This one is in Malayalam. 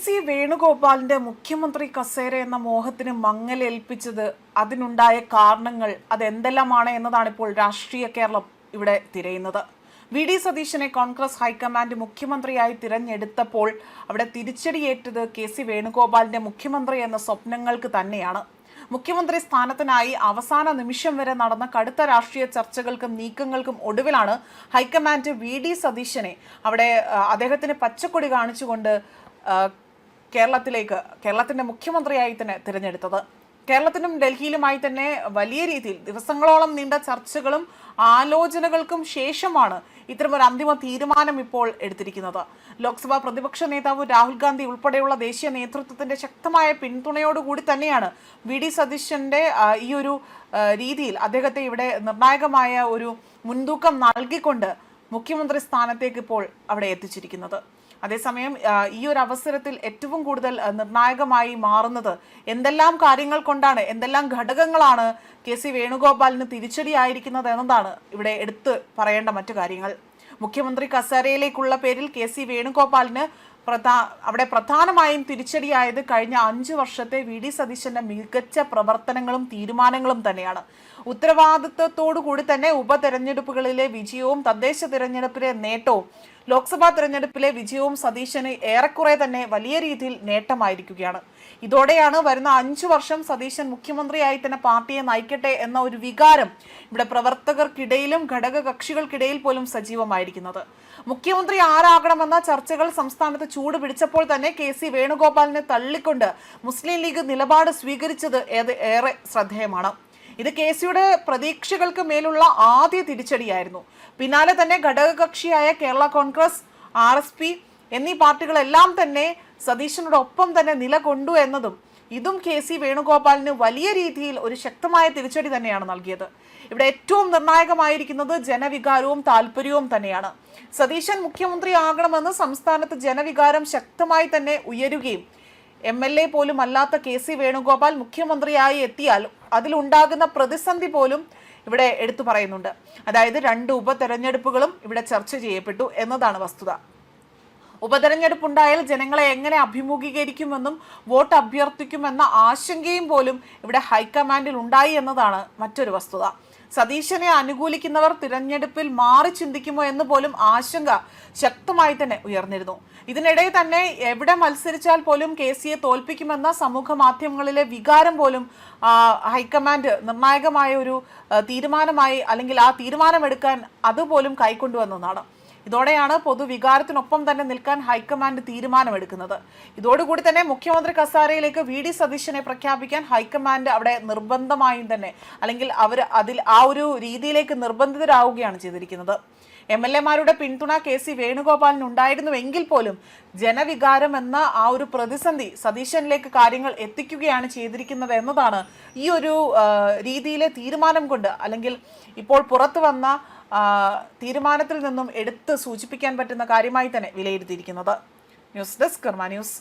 സി വേണുഗോപാലിന്റെ മുഖ്യമന്ത്രി കസേര എന്ന മോഹത്തിന് മങ്ങലേൽപ്പിച്ചത്, അതിനുണ്ടായ കാരണങ്ങൾ അതെന്തെല്ലാമാണ് എന്നതാണ് ഇപ്പോൾ രാഷ്ട്രീയ കേരളം ഇവിടെ തിരയുന്നത്. വി ഡി സതീശനെ കോൺഗ്രസ് ഹൈക്കമാൻഡ് മുഖ്യമന്ത്രിയായി തിരഞ്ഞെടുത്തപ്പോൾ അവിടെ തിരിച്ചടിയേറ്റത് കെ സി വേണുഗോപാലിന്റെ മുഖ്യമന്ത്രി എന്ന സ്വപ്നങ്ങൾക്ക് തന്നെയാണ്. മുഖ്യമന്ത്രി സ്ഥാനത്തിനായി അവസാന നിമിഷം വരെ നടന്ന കടുത്ത രാഷ്ട്രീയ ചർച്ചകൾക്കും നീക്കങ്ങൾക്കും ഒടുവിലാണ് ഹൈക്കമാൻഡ് വി ഡി സതീശനെ അവിടെ അദ്ദേഹത്തിന് പച്ചക്കൊടി കാണിച്ചുകൊണ്ട് കേരളത്തിന്റെ മുഖ്യമന്ത്രിയായി തന്നെ തിരഞ്ഞെടുത്തത്. കേരളത്തിനും ഡൽഹിയിലുമായി തന്നെ വലിയ രീതിയിൽ ദിവസങ്ങളോളം നീണ്ട ചർച്ചകളും ആലോചനകൾക്കും ശേഷമാണ് ഇത്തരമൊരു അന്തിമ തീരുമാനം ഇപ്പോൾ എടുത്തിരിക്കുന്നത്. ലോക്സഭാ പ്രതിപക്ഷ നേതാവ് രാഹുൽ ഗാന്ധി ഉൾപ്പെടെയുള്ള ദേശീയ നേതൃത്വത്തിന്റെ ശക്തമായ പിന്തുണയോടുകൂടി തന്നെയാണ് വി ഡി സതീശന്റെ ഈ ഒരു രീതിയിൽ അദ്ദേഹത്തെ ഇവിടെ നിർണായകമായ ഒരു മുൻതൂക്കം നൽകിക്കൊണ്ട് മുഖ്യമന്ത്രി സ്ഥാനത്തേക്ക് ഇപ്പോൾ അവിടെ എത്തിച്ചിരിക്കുന്നത്. അതേസമയം ഈ ഒരു അവസരത്തിൽ ഏറ്റവും കൂടുതൽ നിർണായകമായി മാറുന്നത് എന്തെല്ലാം കാര്യങ്ങൾ കൊണ്ടാണ്, എന്തെല്ലാം ഘടകങ്ങളാണ് കെ സി വേണുഗോപാലിന് തിരിച്ചടിയായിരിക്കുന്നത് എന്നതാണ് ഇവിടെ എടുത്ത് പറയേണ്ട മറ്റു കാര്യങ്ങൾ. മുഖ്യമന്ത്രി കസേരയിലേക്കുള്ള പേരിൽ കെ സി വേണുഗോപാലിന് അവിടെ പ്രധാനമായും തിരിച്ചടിയായത് കഴിഞ്ഞ 5 വർഷത്തെ വി ഡി സതീശന്റെ മികച്ച പ്രവർത്തനങ്ങളും തീരുമാനങ്ങളും തന്നെയാണ്. ഉത്തരവാദിത്വത്തോടു കൂടി തന്നെ ഉപതെരഞ്ഞെടുപ്പുകളിലെ വിജയവും തദ്ദേശ തിരഞ്ഞെടുപ്പിലെ നേട്ടവും ലോക്സഭാ തിരഞ്ഞെടുപ്പിലെ വിജയവും സതീശന് ഏറെക്കുറെ തന്നെ വലിയ രീതിയിൽ നേട്ടമായിരിക്കുകയാണ്. ഇതോടെയാണ് വരുന്ന 5 വർഷം സതീശൻ മുഖ്യമന്ത്രിയായി തന്നെ പാർട്ടിയെ നയിക്കട്ടെ എന്ന ഒരു വികാരം ഇവിടെ പ്രവർത്തകർക്കിടയിലും ഘടക കക്ഷികൾക്കിടയിൽ പോലും സജീവമായിരിക്കുന്നത്. മുഖ്യമന്ത്രി ആരാകണമെന്ന ചർച്ചകൾ സംസ്ഥാനത്ത് ചൂട് പിടിച്ചപ്പോൾ തന്നെ കെ സി വേണുഗോപാലിനെ തള്ളിക്കൊണ്ട് മുസ്ലിം ലീഗ് നിലപാട് സ്വീകരിച്ചത് ഏറെ ശ്രദ്ധേയമാണ്. ഇത് കെ സിയുടെ പ്രതീക്ഷകൾക്ക് മേലുള്ള ആദ്യ തിരിച്ചടിയായിരുന്നു. പിന്നാലെ തന്നെ ഘടകകക്ഷിയായ കേരള കോൺഗ്രസ്, RSP എന്നീ പാർട്ടികളെല്ലാം തന്നെ സതീശനോടൊപ്പം തന്നെ നിലകൊണ്ടു എന്നതും ഇതും കെ സി വേണുഗോപാലിന് വലിയ രീതിയിൽ ഒരു ശക്തമായ തിരിച്ചടി തന്നെയാണ് നൽകിയത്. ഇവിടെ ഏറ്റവും നിർണായകമായിരിക്കുന്നത് ജനവികാരവും താല്പര്യവും തന്നെയാണ്. സതീശൻ മുഖ്യമന്ത്രി ആകണമെന്ന് സംസ്ഥാനത്ത് ജനവികാരം ശക്തമായി തന്നെ ഉയരുകയും MLA പോലും അല്ലാത്ത കെ സി വേണുഗോപാൽ മുഖ്യമന്ത്രിയായി എത്തിയാൽ അതിലുണ്ടാകുന്ന പ്രതിസന്ധി പോലും ഇവിടെ എടുത്തു പറയുന്നുണ്ട്. അതായത് 2 ഉപതെരഞ്ഞെടുപ്പുകളും ഇവിടെ ചർച്ച ചെയ്യപ്പെട്ടു എന്നതാണ് വസ്തുത. ഉപതെരഞ്ഞെടുപ്പുണ്ടായാൽ ജനങ്ങളെ എങ്ങനെ അഭിമുഖീകരിക്കുമെന്നും വോട്ട് അഭ്യർത്ഥിക്കുമെന്ന ആശങ്കയും പോലും ഇവിടെ ഹൈക്കമാൻഡിൽ ഉണ്ടായി എന്നതാണ് മറ്റൊരു വസ്തുത. സതീശനെ അനുകൂലിക്കുന്നവർ തിരഞ്ഞെടുപ്പിൽ മാറി ചിന്തിക്കുമോ എന്ന് പോലും ആശങ്ക ശക്തമായി തന്നെ ഉയർന്നിരുന്നു. ഇതിനിടെ തന്നെ എവിടെ മത്സരിച്ചാൽ പോലും കെ സിയെ തോൽപ്പിക്കുമെന്ന സമൂഹ മാധ്യമങ്ങളിലെ വികാരം പോലും ഹൈക്കമാൻഡ് നിർണായകമായ ഒരു തീരുമാനമായി, അല്ലെങ്കിൽ ആ തീരുമാനമെടുക്കാൻ അതുപോലും കൈക്കൊണ്ടുവന്നതാണ്. ഇതോടെയാണ് പൊതുവികാരത്തിനൊപ്പം തന്നെ നിൽക്കാൻ ഹൈക്കമാൻഡ് തീരുമാനമെടുക്കുന്നത്. ഇതോടുകൂടി തന്നെ മുഖ്യമന്ത്രി കസേരയിലേക്ക് വി ഡി സതീശനെ പ്രഖ്യാപിക്കാൻ ഹൈക്കമാൻഡ് അവിടെ നിർബന്ധമായും തന്നെ, അല്ലെങ്കിൽ അവർ ആ ഒരു രീതിയിലേക്ക് നിർബന്ധിതരാവുകയാണ് ചെയ്തിരിക്കുന്നത്. MLA-മാരുടെ പിന്തുണ കെ സി വേണുഗോപാലിന് ഉണ്ടായിരുന്നുവെങ്കിൽ പോലും ജനവികാരം എന്ന ആ ഒരു പ്രതിസന്ധി സതീശനിലേക്ക് കാര്യങ്ങൾ എത്തിക്കുകയാണ് ചെയ്തിരിക്കുന്നത് എന്നതാണ് ഈ ഒരു രീതിയിലെ തീരുമാനം കൊണ്ട്, അല്ലെങ്കിൽ ഇപ്പോൾ പുറത്തു വന്ന തീരുമാനത്തിൽ നിന്നും എടുത്ത് സൂചിപ്പിക്കാൻ പറ്റുന്ന കാര്യമായി തന്നെ വിലയിരുത്തിയിരിക്കുന്നത്. ന്യൂസ് ഡെസ്ക് കർമ്മ ന്യൂസ്.